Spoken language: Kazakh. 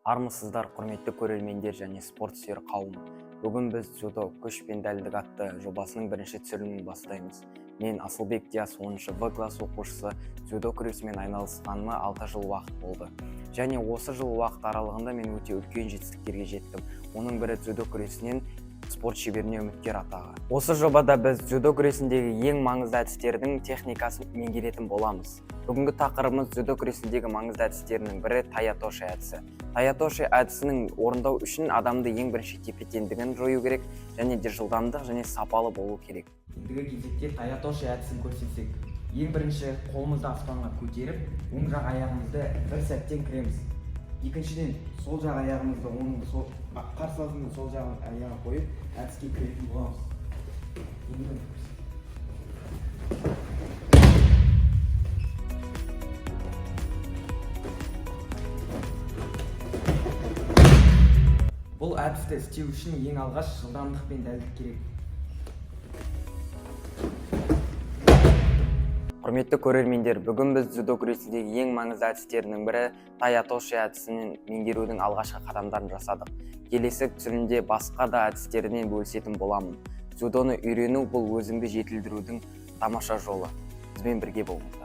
Армысыздар, құрметті көрермендер және спорт сүйер қауым. Бүгін біз дзюдо күш пен дәлдік атты жобасының бірінші түсірілімін бастаймыз. Мен Асылбек Диас 10-шы В класс оқушысы, дзюдо күресімен айналысқаныма 6 жыл уақыт болды. Және осы жыл уақыт аралығында мен өте үлкен жетістіктерге жеттім. Оның бірі дзюдо күресінен спорт шеберіне үміткер атағы. Осы жобада біз дзюдо күресіндегі ең маңызды әдістердің техникасын меңгеретін боламыз. Бүгінгі тақырыбымыз дзюдо күресіндегі маңызды әдістерінің бірі таятоши әдісі. Таятоши әдісінің орындау үшін адамды ең бірінші тепе-теңдігін жою керек, және де жылдамдық және сапалы болу керек. Ендігі кезекте таятоши әдісін көрсетсек, ең бірінші қолымызды аспанға көтеріп, оң жақ аяғымызды бір сәттен кіреміз. Екіншіден, сол жақ аяғымызды қарсы алдында сол жақ аяға қойып, әдіске кіретін боламыз. Бұл әдісті істеу үшін ең алғаш жылдамдық пен дәлдік керек. Құрметті көрермендер, бүгін біз дзюдо күресіндегі ең маңызды әдістерінің бірі таятоши әдісін меңгерудің алғашқы қадамдарын жасадық. Келесі түсірілімде басқа да әдістерінен бөлісетін боламын. Дзюдоны үйрену бұл өзіңді жетілдірудің тамаша жолы. Бізбен бірге болыңыздар.